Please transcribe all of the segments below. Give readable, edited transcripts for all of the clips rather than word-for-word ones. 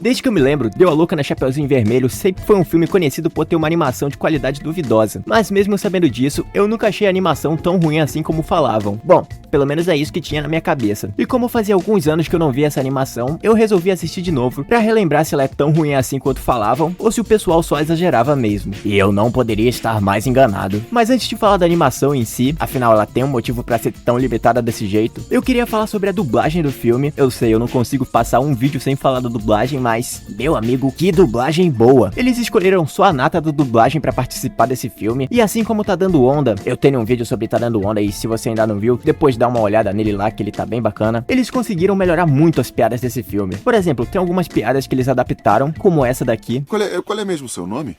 Desde que eu me lembro, Deu a Louca na Chapeuzinho Vermelho sempre foi um filme conhecido por ter uma animação de qualidade duvidosa. Mas mesmo sabendo disso, eu nunca achei a animação tão ruim assim como falavam. Bom, pelo menos é isso que tinha na minha cabeça. E como fazia alguns anos que eu não via essa animação, eu resolvi assistir de novo pra relembrar se ela é tão ruim assim quanto falavam, ou se o pessoal só exagerava mesmo. E eu não poderia estar mais enganado. Mas antes de falar da animação em si, afinal ela tem um motivo pra ser tão limitada desse jeito, eu queria falar sobre a dublagem do filme. Eu sei, eu não consigo passar um vídeo sem falar da dublagem, mas, meu amigo, que dublagem boa. Eles escolheram só a nata da dublagem pra participar desse filme, e assim como Tá Dando Onda, eu tenho um vídeo sobre Tá Dando Onda, e se você ainda não viu, depois dá uma olhada nele lá, que ele tá bem bacana. Eles conseguiram melhorar muito as piadas desse filme. Por exemplo, tem algumas piadas que eles adaptaram, como essa daqui. Qual é mesmo o seu nome?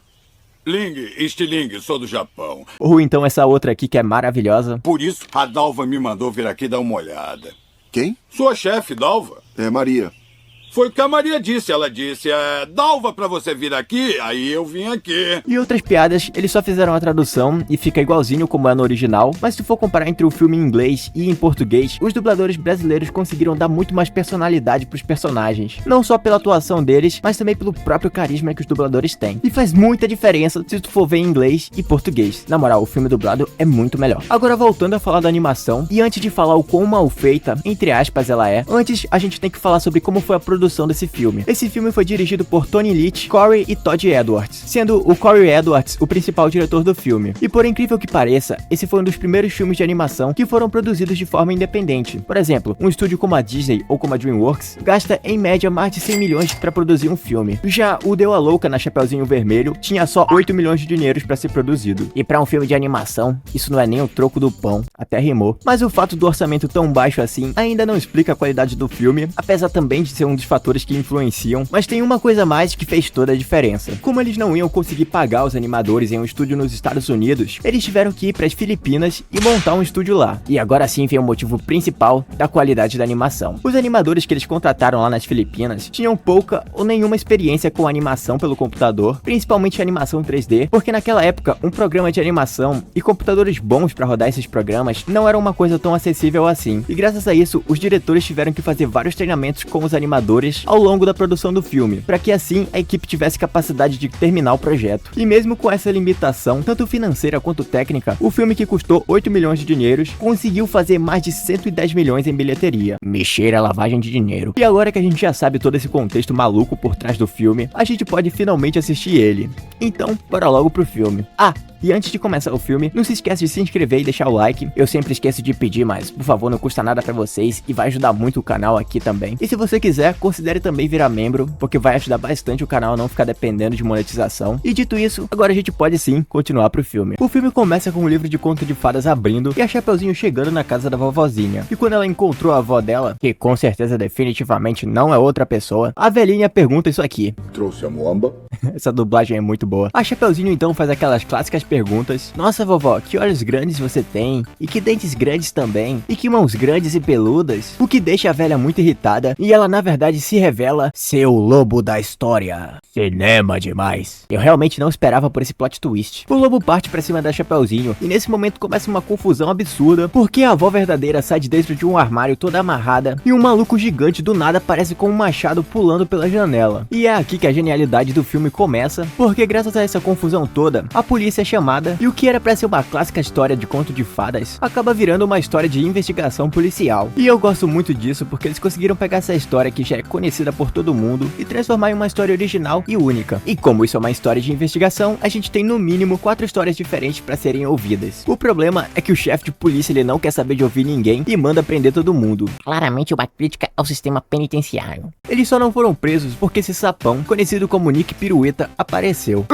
Ling, Stiling, sou do Japão. Ou então essa outra aqui que é maravilhosa. Por isso, a Dalva me mandou vir aqui dar uma olhada. Quem? Sua chefe, Dalva. É Maria. Foi o que a Maria disse. Ela disse, Dalva pra você vir aqui, aí eu vim aqui. E outras piadas, eles só fizeram a tradução e fica igualzinho como é no original, mas se for comparar entre o filme em inglês e em português, os dubladores brasileiros conseguiram dar muito mais personalidade pros personagens. Não só pela atuação deles, mas também pelo próprio carisma que os dubladores têm. E faz muita diferença se tu for ver em inglês e português. Na moral, o filme dublado é muito melhor. Agora voltando a falar da animação, e antes de falar o quão mal feita, entre aspas, ela é, antes a gente tem que falar sobre como foi a produção desse filme. Esse filme foi dirigido por Tony Leech, Corey e Todd Edwards, sendo o Corey Edwards o principal diretor do filme. E por incrível que pareça, esse foi um dos primeiros filmes de animação que foram produzidos de forma independente. Por exemplo, um estúdio como a Disney ou como a DreamWorks gasta em média mais de 100 milhões para produzir um filme. Já o Deu a Louca na Chapeuzinho Vermelho tinha só 8 milhões de dinheiros para ser produzido. E para um filme de animação, isso não é nem o troco do pão, até rimou. Mas o fato do orçamento tão baixo assim ainda não explica a qualidade do filme, apesar também de ser um dos fatores que influenciam, mas tem uma coisa a mais que fez toda a diferença. Como eles não iam conseguir pagar os animadores em um estúdio nos Estados Unidos, eles tiveram que ir para as Filipinas e montar um estúdio lá. E agora sim vem o motivo principal da qualidade da animação. Os animadores que eles contrataram lá nas Filipinas tinham pouca ou nenhuma experiência com animação pelo computador, principalmente animação 3D, porque naquela época um programa de animação e computadores bons para rodar esses programas não era uma coisa tão acessível assim. E graças a isso, os diretores tiveram que fazer vários treinamentos com os animadores ao longo da produção do filme, para que assim a equipe tivesse capacidade de terminar o projeto. E mesmo com essa limitação, tanto financeira quanto técnica, o filme, que custou 8 milhões de dinheiros, conseguiu fazer mais de 110 milhões em bilheteria. Mexer a lavagem de dinheiro. E agora que a gente já sabe todo esse contexto maluco por trás do filme, a gente pode finalmente assistir ele. Então, bora logo pro filme. E antes de começar o filme, não se esquece de se inscrever e deixar o like. Eu sempre esqueço de pedir, mas por favor, não custa nada pra vocês e vai ajudar muito o canal aqui também. E se você quiser, considere também virar membro, porque vai ajudar bastante o canal a não ficar dependendo de monetização. E dito isso, agora a gente pode sim continuar pro filme. O filme começa com um livro de conto de fadas abrindo e a Chapeuzinho chegando na casa da vovozinha. E quando ela encontrou a avó dela, que com certeza definitivamente não é outra pessoa, a velhinha pergunta isso aqui. Trouxe a muamba? Essa dublagem é muito boa. A Chapeuzinho então faz aquelas clássicas perguntas. Nossa, vovó, que olhos grandes você tem? E que dentes grandes também? E que mãos grandes e peludas? O que deixa a velha muito irritada, e ela na verdade se revela ser o lobo da história. Cinema demais. Eu realmente não esperava por esse plot twist. O lobo parte pra cima da Chapeuzinho, e nesse momento começa uma confusão absurda, porque a avó verdadeira sai de dentro de um armário toda amarrada, e um maluco gigante do nada aparece com um machado pulando pela janela. E é aqui que a genialidade do filme começa, porque graças a essa confusão toda, a polícia é chamada, e o que era pra ser uma clássica história de conto de fadas, acaba virando uma história de investigação policial. E eu gosto muito disso, porque eles conseguiram pegar essa história que já é conhecida por todo mundo, e transformar em uma história original e única. E como isso é uma história de investigação, a gente tem no mínimo 4 histórias diferentes pra serem ouvidas. O problema é que o chefe de polícia, ele não quer saber de ouvir ninguém e manda prender todo mundo. Claramente uma crítica ao sistema penitenciário. Eles só não foram presos porque esse sapão, conhecido como Nick Pirueta, apareceu.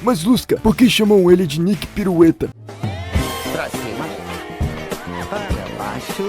Mas Lusca, por que chamam ele de Nick Pirueta? Pra cima, para baixo.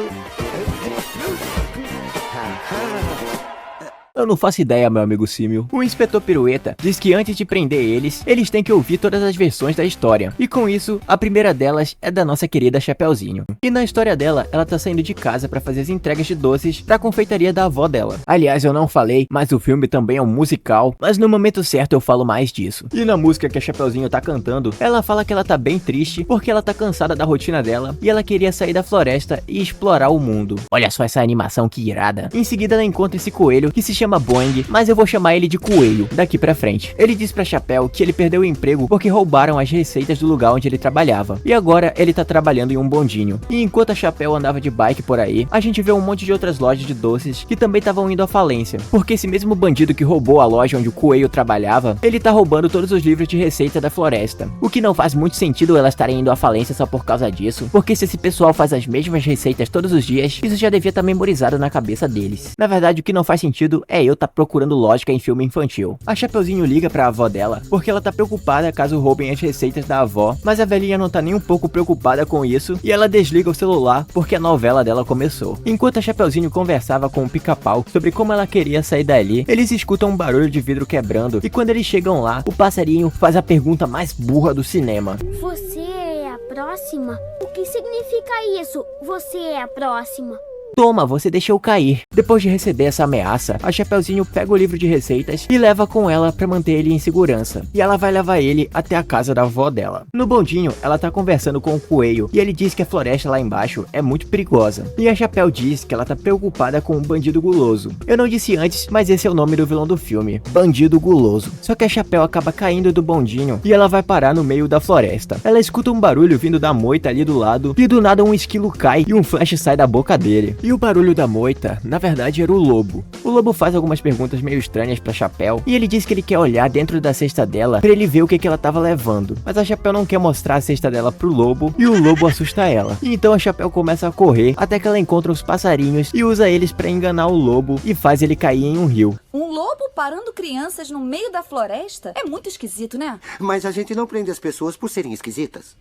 Eu não faço ideia, meu amigo Símil. O inspetor Pirueta diz que antes de prender eles têm que ouvir todas as versões da história. E com isso, a primeira delas é da nossa querida Chapeuzinho. E na história dela, ela tá saindo de casa pra fazer as entregas de doces pra confeitaria da avó dela. Aliás, eu não falei, mas o filme também é um musical, mas no momento certo eu falo mais disso. E na música que a Chapeuzinho tá cantando, ela fala que ela tá bem triste porque ela tá cansada da rotina dela e ela queria sair da floresta e explorar o mundo. Olha só essa animação que irada. Em seguida ela encontra esse coelho que se chama chama Boing, mas eu vou chamar ele de Coelho daqui pra frente. Ele diz pra Chapéu que ele perdeu o emprego porque roubaram as receitas do lugar onde ele trabalhava. E agora ele tá trabalhando em um bondinho. E enquanto a Chapéu andava de bike por aí, a gente vê um monte de outras lojas de doces que também estavam indo à falência. Porque esse mesmo bandido que roubou a loja onde o Coelho trabalhava, ele tá roubando todos os livros de receita da floresta. O que não faz muito sentido elas estarem indo à falência só por causa disso, porque se esse pessoal faz as mesmas receitas todos os dias, isso já devia estar memorizado na cabeça deles. Na verdade, o que não faz sentido é eu tá procurando lógica em filme infantil. A Chapeuzinho liga pra avó dela, porque ela tá preocupada caso roubem as receitas da avó, mas a velhinha não tá nem um pouco preocupada com isso, e ela desliga o celular porque a novela dela começou. Enquanto a Chapeuzinho conversava com o Pica-Pau sobre como ela queria sair dali, eles escutam um barulho de vidro quebrando, e quando eles chegam lá, o passarinho faz a pergunta mais burra do cinema. Você é a próxima? O que significa isso? Você é a próxima. Toma, você deixou cair. Depois de receber essa ameaça, a Chapeuzinho pega o livro de receitas e leva com ela pra manter ele em segurança. E ela vai levar ele até a casa da avó dela. No bondinho, ela tá conversando com o Coelho e ele diz que a floresta lá embaixo é muito perigosa. E a Chapéu diz que ela tá preocupada com o Bandido Guloso. Eu não disse antes, mas esse é o nome do vilão do filme, Bandido Guloso. Só que a Chapéu acaba caindo do bondinho e ela vai parar no meio da floresta. Ela escuta um barulho vindo da moita ali do lado e do nada um esquilo cai e um flash sai da boca dele. E o barulho da moita, na verdade, era o lobo. O lobo faz algumas perguntas meio estranhas pra Chapéu e ele diz que ele quer olhar dentro da cesta dela pra ele ver o que ela tava levando. Mas a Chapéu não quer mostrar a cesta dela pro lobo e o lobo assusta ela. E então a Chapéu começa a correr até que ela encontra os passarinhos e usa eles pra enganar o lobo e faz ele cair em um rio. Um lobo parando crianças no meio da floresta? É muito esquisito, né? Mas a gente não prende as pessoas por serem esquisitas.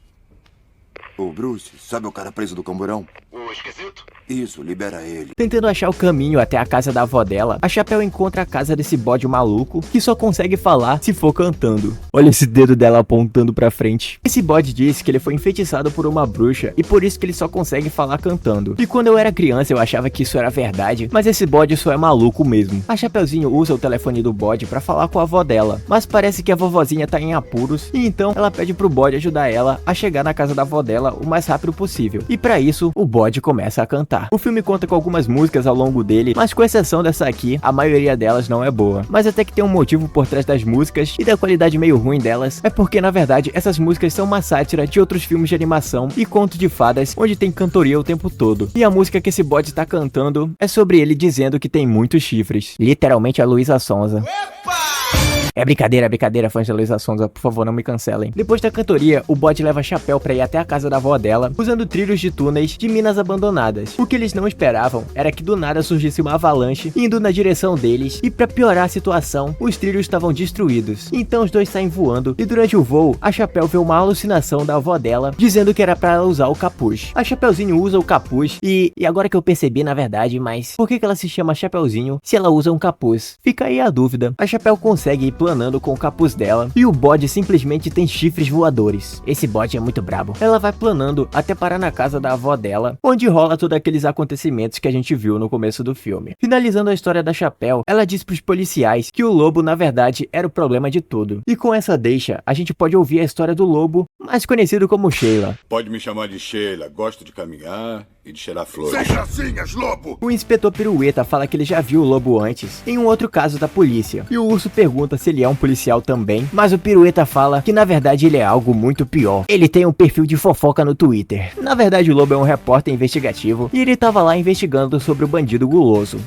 Ô, Bruce, sabe o cara preso do camburão? O esquisito? Isso, libera ele. Tentando achar o caminho até a casa da avó dela, a Chapéu encontra a casa desse bode maluco que só consegue falar se for cantando. Olha esse dedo dela apontando pra frente. Esse bode diz que ele foi enfeitiçado por uma bruxa e por isso que ele só consegue falar cantando. E quando eu era criança eu achava que isso era verdade, mas esse bode só é maluco mesmo. A Chapeuzinho usa o telefone do bode pra falar com a avó dela, mas parece que a vovozinha tá em apuros e então ela pede pro bode ajudar ela a chegar na casa da avó dela o mais rápido possível. E pra isso, o bode começa a cantar. O filme conta com algumas músicas ao longo dele, mas com exceção dessa aqui, a maioria delas não é boa. Mas até que tem um motivo por trás das músicas e da qualidade meio ruim delas, é porque na verdade essas músicas são uma sátira de outros filmes de animação e conto de fadas onde tem cantoria o tempo todo. E a música que esse bode tá cantando é sobre ele dizendo que tem muitos chifres. Literalmente a Luísa Sonza. É brincadeira, fãs da Luísa Sonza, por favor, não me cancelem. Depois da cantoria, o bode leva a Chapéu pra ir até a casa da avó dela, usando trilhos de túneis de minas abandonadas. O que eles não esperavam era que do nada surgisse uma avalanche indo na direção deles, e pra piorar a situação, os trilhos estavam destruídos. Então os dois saem voando, e durante o voo, a Chapéu vê uma alucinação da avó dela, dizendo que era pra ela usar o capuz. A Chapeuzinho usa o capuz, e agora que eu percebi na verdade, mas por que ela se chama Chapeuzinho se ela usa um capuz? Fica aí a dúvida. A Chapéu consegue ir planando com o capuz dela e o bode simplesmente tem chifres voadores. Esse bode é muito brabo. Ela vai planando até parar na casa da avó dela, onde rola todos aqueles acontecimentos que a gente viu no começo do filme. Finalizando a história da Chapéu, ela diz pros policiais que o lobo na verdade era o problema de tudo. E com essa deixa, a gente pode ouvir a história do lobo, mais conhecido como Sheila. Pode me chamar de Sheila. Gosto de caminhar e de cheirar flores. Sem gracinhas, lobo! O inspetor Pirueta fala que ele já viu o lobo antes, em um outro caso da polícia. E o urso pergunta se ele é um policial também, mas o Pirueta fala que na verdade ele é algo muito pior. Ele tem um perfil de fofoca no Twitter. Na verdade o lobo é um repórter investigativo e ele tava lá investigando sobre o bandido guloso.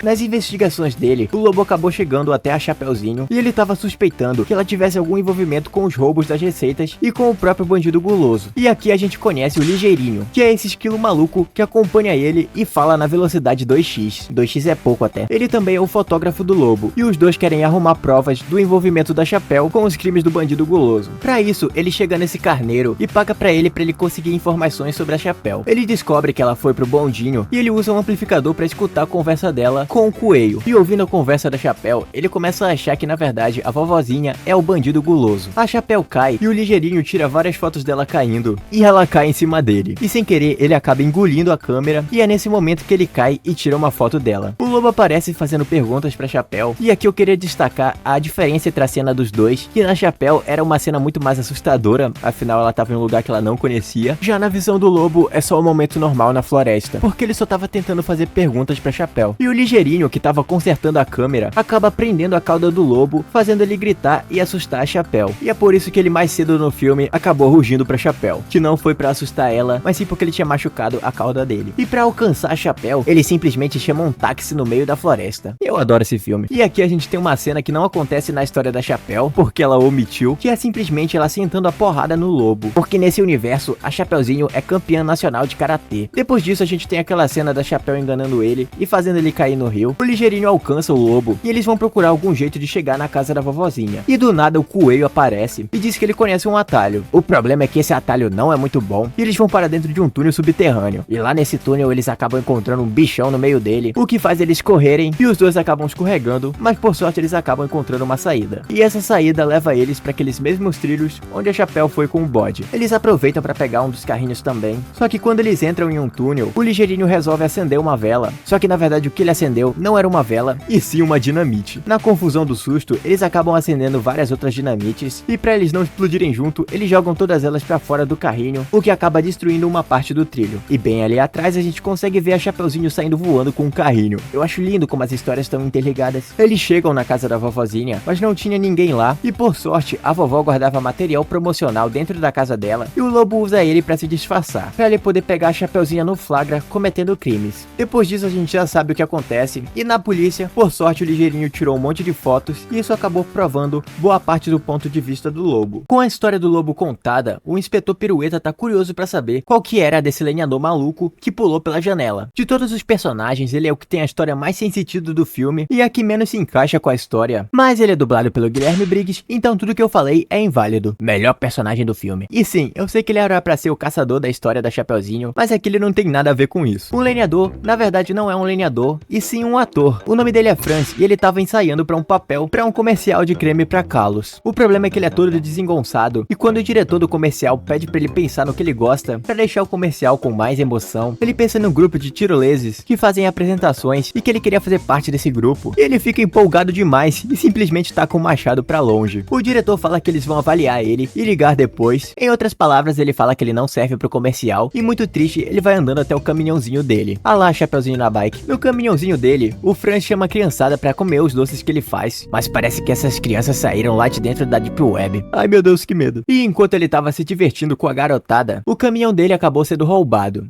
Nas investigações dele, o lobo acabou chegando até a Chapeuzinho e ele tava suspeitando que ela tivesse algum envolvimento com os roubos das receitas e com o próprio bandido guloso. E aqui a gente conhece o Ligeirinho, que é esse esquilo maluco que acompanha ele e fala na velocidade 2x. 2x é pouco até. Ele também é o fotógrafo do lobo e os dois querem arrumar provas do envolvimento da Chapéu com os crimes do bandido guloso. Pra isso, ele chega nesse carneiro e paga pra ele conseguir informações sobre a Chapéu. Ele descobre que ela foi pro bondinho e ele usa um amplificador pra escutar a conversa dela dela com o coelho. E ouvindo a conversa da Chapéu, ele começa a achar que na verdade a vovozinha é o bandido guloso. A Chapéu cai e o Ligeirinho tira várias fotos dela caindo e ela cai em cima dele. E sem querer ele acaba engolindo a câmera e é nesse momento que ele cai e tira uma foto dela. O Lobo aparece fazendo perguntas pra Chapéu e aqui eu queria destacar a diferença entre a cena dos dois, que na Chapéu era uma cena muito mais assustadora, afinal ela tava em um lugar que ela não conhecia. Já na visão do Lobo é só um momento normal na floresta, porque ele só tava tentando fazer perguntas pra Chapéu. E o Ligeirinho, que tava consertando a câmera, acaba prendendo a cauda do Lobo, fazendo ele gritar e assustar a Chapéu. E é por isso que ele mais cedo no filme acabou rugindo pra Chapéu, que não foi pra assustar ela, mas sim porque ele tinha machucado a cauda dele. E pra alcançar a Chapéu, ele simplesmente chama um táxi no meio da floresta. Eu adoro esse filme. E aqui a gente tem uma cena que não acontece na história da Chapéu, porque ela omitiu, que é simplesmente ela sentando a porrada no Lobo, porque nesse universo a Chapeuzinho é campeã nacional de karatê. Depois disso a gente tem aquela cena da Chapéu enganando ele e fazendo ele cair no rio. O Ligeirinho alcança o Lobo e eles vão procurar algum jeito de chegar na casa da vovozinha. E do nada o coelho aparece e diz que ele conhece um atalho. O problema é que esse atalho não é muito bom e eles vão para dentro de um túnel subterrâneo. E lá nesse túnel eles acabam encontrando um bichão no meio dele, o que faz eles correrem e os dois acabam escorregando, mas por sorte eles acabam encontrando uma saída. E essa saída leva eles para aqueles mesmos trilhos onde a Chapéu foi com o bode. Eles aproveitam para pegar um dos carrinhos também, só que quando eles entram em um túnel, o Ligeirinho resolve acender uma vela, só que na verdade o que ele acendeu não era uma vela, e sim uma dinamite. Na confusão do susto, eles acabam acendendo várias outras dinamites, e para eles não explodirem junto, eles jogam todas elas para fora do carrinho, o que acaba destruindo uma parte do trilho. E bem ali atrás a gente consegue ver a Chapeuzinho saindo voando com um carrinho. Eu acho lindo como as histórias estão interligadas. Eles chegam na casa da vovozinha, mas não tinha ninguém lá, e por sorte a vovó guardava material promocional dentro da casa dela, e o Lobo usa ele para se disfarçar, para ele poder pegar a Chapeuzinha no flagra cometendo crimes. Depois disso a gente já sabe o que acontece, e na polícia, por sorte o Ligeirinho tirou um monte de fotos, e isso acabou provando boa parte do ponto de vista do Lobo. Com a história do Lobo contada, o inspetor Pirueta tá curioso para saber qual que era desse lenhador maluco que pulou pela janela. De todos os personagens, ele é o que tem a história mais sem sentido do filme, e a que menos se encaixa com a história, mas ele é dublado pelo Guilherme Briggs, então tudo que eu falei é inválido. Melhor personagem do filme. E sim, eu sei que ele era pra ser o caçador da história da Chapeuzinho, mas aqui ele não tem nada a ver com isso. Um lenhador, na verdade não é um lenhador, e sim um ator. O nome dele é Franz, e ele tava ensaiando pra um papel pra um comercial de creme pra calos. O problema é que ele é todo desengonçado, e quando o diretor do comercial pede pra ele pensar no que ele gosta, pra deixar o comercial com mais emoção, ele pensa num grupo de tiroleses que fazem apresentações e que ele queria fazer parte desse grupo. E ele fica empolgado demais e simplesmente taca o machado pra longe. O diretor fala que eles vão avaliar ele e ligar depois. Em outras palavras, ele fala que ele não serve pro comercial e muito triste, ele vai andando até o caminhãozinho dele. Ah lá, Chapeuzinho na bike. No caminhãozinho dele, o Franz chama a criançada pra comer os doces que ele faz, mas parece que essas crianças saíram lá de dentro da Deep Web. Ai meu Deus, que medo. E enquanto ele tava se divertindo com a garotada, o caminhão dele acabou sendo roubado.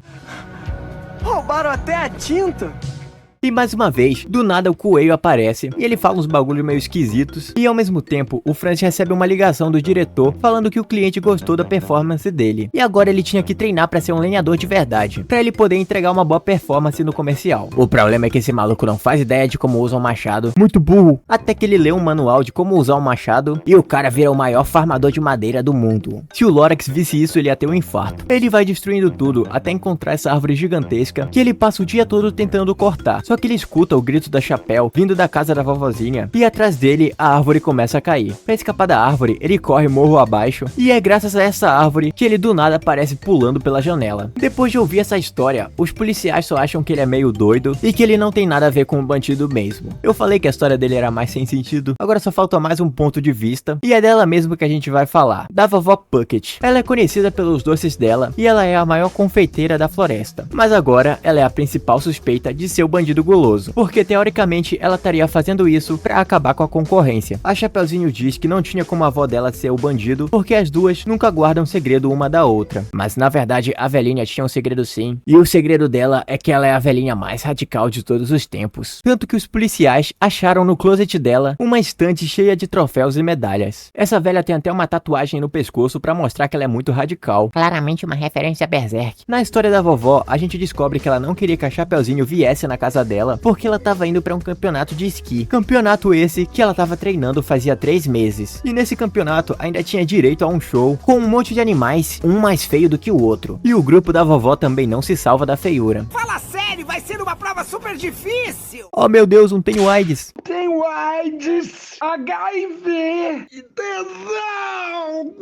Roubaram até a tinta? E mais uma vez, do nada o coelho aparece e ele fala uns bagulhos meio esquisitos e ao mesmo tempo o Franz recebe uma ligação do diretor falando que o cliente gostou da performance dele e agora ele tinha que treinar pra ser um lenhador de verdade, pra ele poder entregar uma boa performance no comercial. O problema é que esse maluco não faz ideia de como usa um machado, muito burro, até que ele lê um manual de como usar um machado e o cara vira o maior farmador de madeira do mundo. Se o Lorax visse isso, ele ia ter um infarto. Ele vai destruindo tudo até encontrar essa árvore gigantesca que ele passa o dia todo tentando cortar. Só que ele escuta o grito da Chapéu vindo da casa da vovozinha e atrás dele a árvore começa a cair. Pra escapar da árvore, ele corre morro abaixo e é graças a essa árvore que ele do nada aparece pulando pela janela. Depois de ouvir essa história, os policiais só acham que ele é meio doido e que ele não tem nada a ver com o bandido mesmo. Eu falei que a história dele era mais sem sentido, agora só falta mais um ponto de vista e é dela mesmo que a gente vai falar, da vovó Puckett. Ela é conhecida pelos doces dela e ela é a maior confeiteira da floresta, mas agora ela é a principal suspeita de ser o bandido guloso, porque teoricamente ela estaria fazendo isso pra acabar com a concorrência. A Chapeuzinho diz que não tinha como a avó dela ser o bandido, porque as duas nunca guardam segredo uma da outra. Mas na verdade a velhinha tinha um segredo sim, e o segredo dela é que ela é a velhinha mais radical de todos os tempos. Tanto que os policiais acharam no closet dela uma estante cheia de troféus e medalhas. Essa velha tem até uma tatuagem no pescoço pra mostrar que ela é muito radical. Claramente uma referência a Berserk. Na história da vovó, a gente descobre que ela não queria que a Chapeuzinho viesse na casa dela, porque ela tava indo pra um campeonato de esqui. Campeonato esse que ela tava treinando fazia 3 meses. E nesse campeonato ainda tinha direito a um show com um monte de animais, um mais feio do que o outro. E o grupo da vovó também não se salva da feiura. Fala sério, vai ser uma prova tava super difícil. Oh meu Deus, não tenho AIDS. Tenho AIDS, HIV e tesão.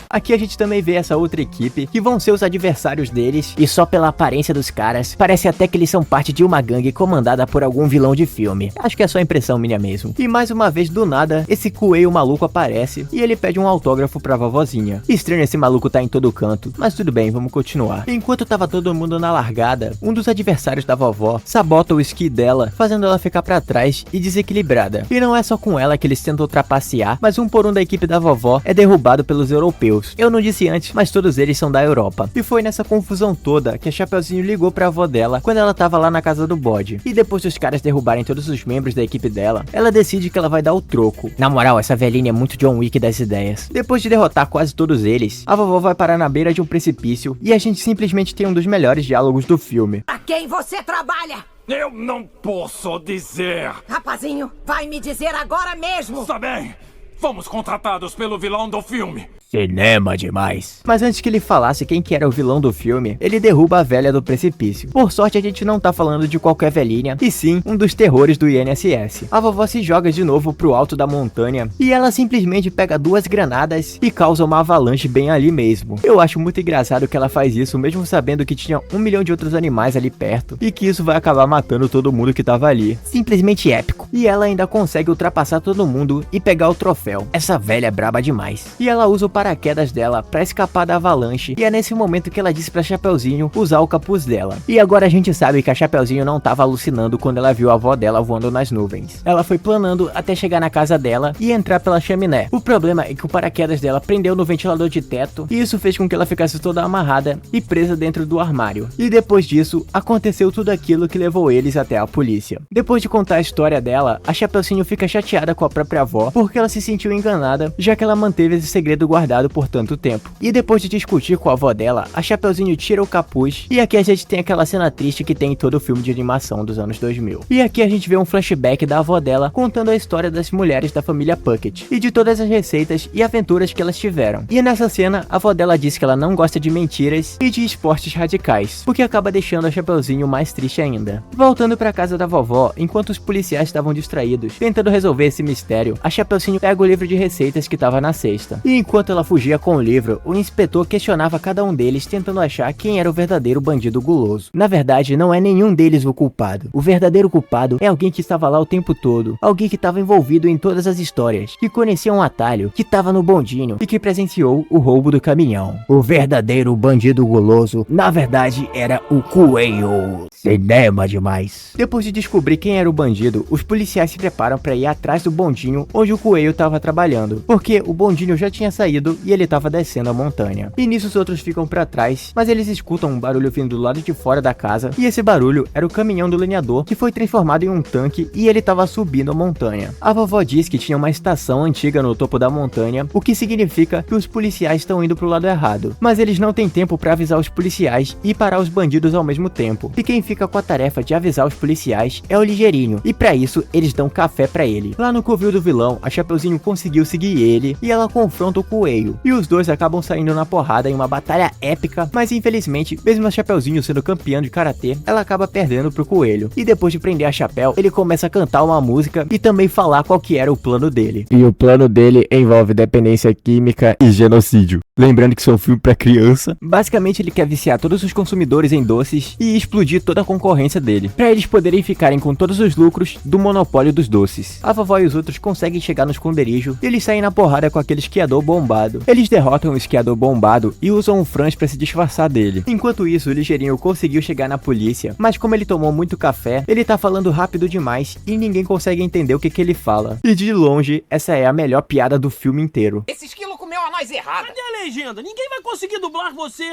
Aqui a gente também vê essa outra equipe, que vão ser os adversários deles, e só pela aparência dos caras, parece até que eles são parte de uma gangue comandada por algum vilão de filme. Acho que é só impressão minha mesmo. E mais uma vez, do nada, esse coelho maluco aparece, e ele pede um autógrafo pra vovozinha. Estranho esse maluco tá em todo canto, mas tudo bem, vamos continuar. Enquanto tava todo mundo na largada, um dos adversários da vovó sabota o esqui dela, fazendo ela ficar pra trás e desequilibrada. E não é só com ela que eles tentam trapacear, mas um por um da equipe da vovó é derrubado pelos europeus. Eu não disse antes, mas todos eles são da Europa. E foi nessa confusão toda que a Chapeuzinho ligou pra avó dela quando ela tava lá na casa do bode. E depois dos caras derrubarem todos os membros da equipe dela, ela decide que ela vai dar o troco. Na moral, essa velhinha é muito John Wick das ideias. Depois de derrotar quase todos eles, a vovó vai parar na beira de um precipício e a gente simplesmente tem um dos melhores diálogos do filme. A quem você trabalha? Eu não posso dizer. Rapazinho, vai me dizer agora mesmo. Está bem. Fomos contratados pelo vilão do filme. Cinema demais. Mas antes que ele falasse quem que era o vilão do filme, ele derruba a velha do precipício. Por sorte, a gente não tá falando de qualquer velhinha, e sim um dos terrores do INSS. A vovó se joga de novo pro alto da montanha, e ela simplesmente pega 2 granadas e causa uma avalanche bem ali mesmo. Eu acho muito engraçado que ela faz isso, mesmo sabendo que tinha 1 milhão de outros animais ali perto, e que isso vai acabar matando todo mundo que tava ali. Simplesmente épico. E ela ainda consegue ultrapassar todo mundo e pegar o troféu. Essa velha é braba demais. E ela usa o paraquedas dela pra escapar da avalanche, e é nesse momento que ela disse pra Chapeuzinho usar o capuz dela. E agora a gente sabe que a Chapeuzinho não tava alucinando quando ela viu a avó dela voando nas nuvens. Ela foi planando até chegar na casa dela e entrar pela chaminé. O problema é que o paraquedas dela prendeu no ventilador de teto, e isso fez com que ela ficasse toda amarrada e presa dentro do armário. E depois disso, aconteceu tudo aquilo que levou eles até a polícia. Depois de contar a história dela, a Chapeuzinho fica chateada com a própria avó, porque ela se sentiu enganada, já que ela manteve esse segredo guardado por tanto tempo. E depois de discutir com a avó dela, a Chapeuzinho tira o capuz, e aqui a gente tem aquela cena triste que tem em todo o filme de animação dos anos 2000. E aqui a gente vê um flashback da avó dela contando a história das mulheres da família Puckett, e de todas as receitas e aventuras que elas tiveram. E nessa cena, a avó dela diz que ela não gosta de mentiras e de esportes radicais, o que acaba deixando a Chapeuzinho mais triste ainda. Voltando pra casa da vovó, enquanto os policiais estavam distraídos, tentando resolver esse mistério, a Chapeuzinho pega o livro de receitas que estava na cesta. E enquanto ela fugia com o livro, o inspetor questionava cada um deles, tentando achar quem era o verdadeiro bandido guloso. Na verdade, não é nenhum deles o culpado. O verdadeiro culpado é alguém que estava lá o tempo todo, alguém que estava envolvido em todas as histórias, que conhecia um atalho, que estava no bondinho e que presenciou o roubo do caminhão. O verdadeiro bandido guloso, na verdade, era o coelho. Cinema demais. Depois de descobrir quem era o bandido, os policiais se preparam para ir atrás do bondinho onde o coelho estava trabalhando, porque o bondinho já tinha saído e ele estava descendo a montanha. E nisso os outros ficam para trás, mas eles escutam um barulho vindo do lado de fora da casa, e esse barulho era o caminhão do lenhador que foi transformado em um tanque e ele estava subindo a montanha. A vovó diz que tinha uma estação antiga no topo da montanha, o que significa que os policiais estão indo pro lado errado, mas eles não têm tempo para avisar os policiais e parar os bandidos ao mesmo tempo. E quem fica com a tarefa de avisar os policiais é o Ligeirinho, e para isso eles dão café para ele. Lá no covil do vilão, a Chapeuzinho conseguiu seguir ele e ela confronta o coelho, e os dois acabam saindo na porrada em uma batalha épica, mas infelizmente, mesmo a Chapeuzinho sendo campeã de karatê, ela acaba perdendo pro coelho. E depois de prender a Chapéu, ele começa a cantar uma música e também falar qual que era o plano dele. E o plano dele envolve dependência química e genocídio. Lembrando que isso é um filme pra criança. Basicamente ele quer viciar todos os consumidores em doces e explodir toda a concorrência dele, pra eles poderem ficarem com todos os lucros do monopólio dos doces. A vovó e os outros conseguem chegar no esconderijo e eles saem na porrada com aquele esquiador bombado. Eles derrotam o esquiador bombado e usam um franz pra se disfarçar dele. Enquanto isso, o Ligeirinho conseguiu chegar na polícia, mas como ele tomou muito café, ele tá falando rápido demais e ninguém consegue entender o que ele fala. E de longe, essa é a melhor piada do filme inteiro. Esse esquilo comeu a noz errada. Cadê a legenda? Ninguém vai conseguir dublar você.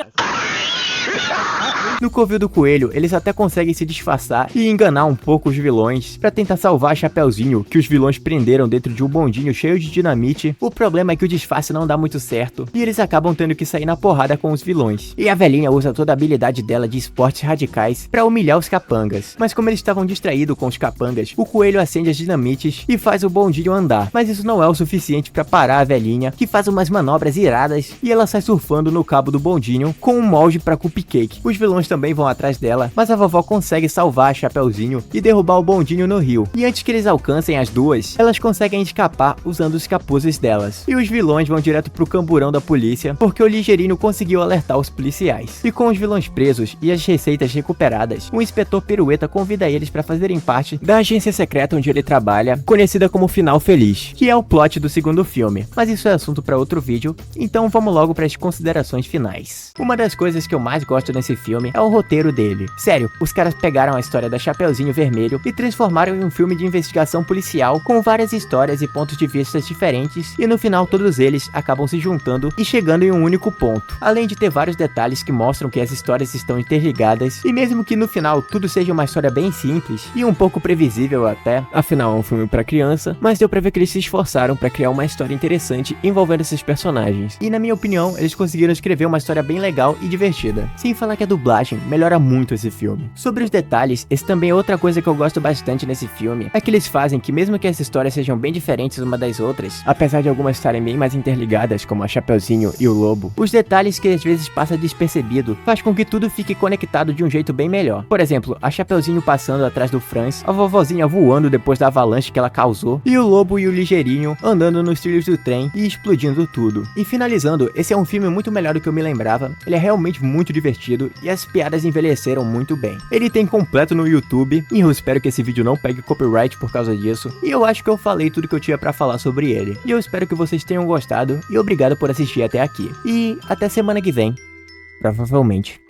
No covil do coelho, eles até conseguem se disfarçar e enganar um pouco os vilões pra tentar salvar a Chapeuzinho, que os vilões prenderam dentro de um bondinho cheio de dinamite. O problema é que o disfarce não dá muito certo e eles acabam tendo que sair na porrada com os vilões. E a velhinha usa toda a habilidade dela de esportes radicais pra humilhar os capangas. Mas como eles estavam distraídos com os capangas, o coelho acende as dinamites e faz o bondinho andar. Mas isso não é o suficiente pra parar a velhinha, que faz umas manobras iradas e ela sai surfando no cabo do bondinho com um molde pra cuspir Cupcake. Os vilões também vão atrás dela, mas a vovó consegue salvar a Chapeuzinho e derrubar o bondinho no rio. E antes que eles alcancem as duas, elas conseguem escapar usando os capuzes delas. E os vilões vão direto pro camburão da polícia, porque o Ligeirinho conseguiu alertar os policiais. E com os vilões presos e as receitas recuperadas, o inspetor Pirueta convida eles para fazerem parte da agência secreta onde ele trabalha, conhecida como Final Feliz, que é o plot do segundo filme. Mas isso é assunto para outro vídeo, então vamos logo para as considerações finais. Uma das coisas que eu mais gosto nesse filme é o roteiro dele. Sério, os caras pegaram a história da Chapeuzinho Vermelho e transformaram em um filme de investigação policial com várias histórias e pontos de vista diferentes, e no final todos eles acabam se juntando e chegando em um único ponto. Além de ter vários detalhes que mostram que as histórias estão interligadas, e mesmo que no final tudo seja uma história bem simples e um pouco previsível até, afinal é um filme pra criança, mas deu pra ver que eles se esforçaram pra criar uma história interessante envolvendo esses personagens. E na minha opinião, eles conseguiram escrever uma história bem legal e divertida. Sem falar que a dublagem melhora muito esse filme. Sobre os detalhes, esse também é outra coisa que eu gosto bastante nesse filme, é que eles fazem que mesmo que as histórias sejam bem diferentes uma das outras, apesar de algumas estarem bem mais interligadas, como a Chapeuzinho e o Lobo, os detalhes que às vezes passa despercebido faz com que tudo fique conectado de um jeito bem melhor. Por exemplo, a Chapeuzinho passando atrás do Franz, a vovozinha voando depois da avalanche que ela causou, e o Lobo e o Ligeirinho andando nos trilhos do trem e explodindo tudo. E finalizando, esse é um filme muito melhor do que eu me lembrava, ele é realmente muito divertido e as piadas envelheceram muito bem. Ele tem completo no YouTube, e eu espero que esse vídeo não pegue copyright por causa disso, e eu acho que eu falei tudo que eu tinha pra falar sobre ele. E eu espero que vocês tenham gostado, e obrigado por assistir até aqui. E até semana que vem, provavelmente.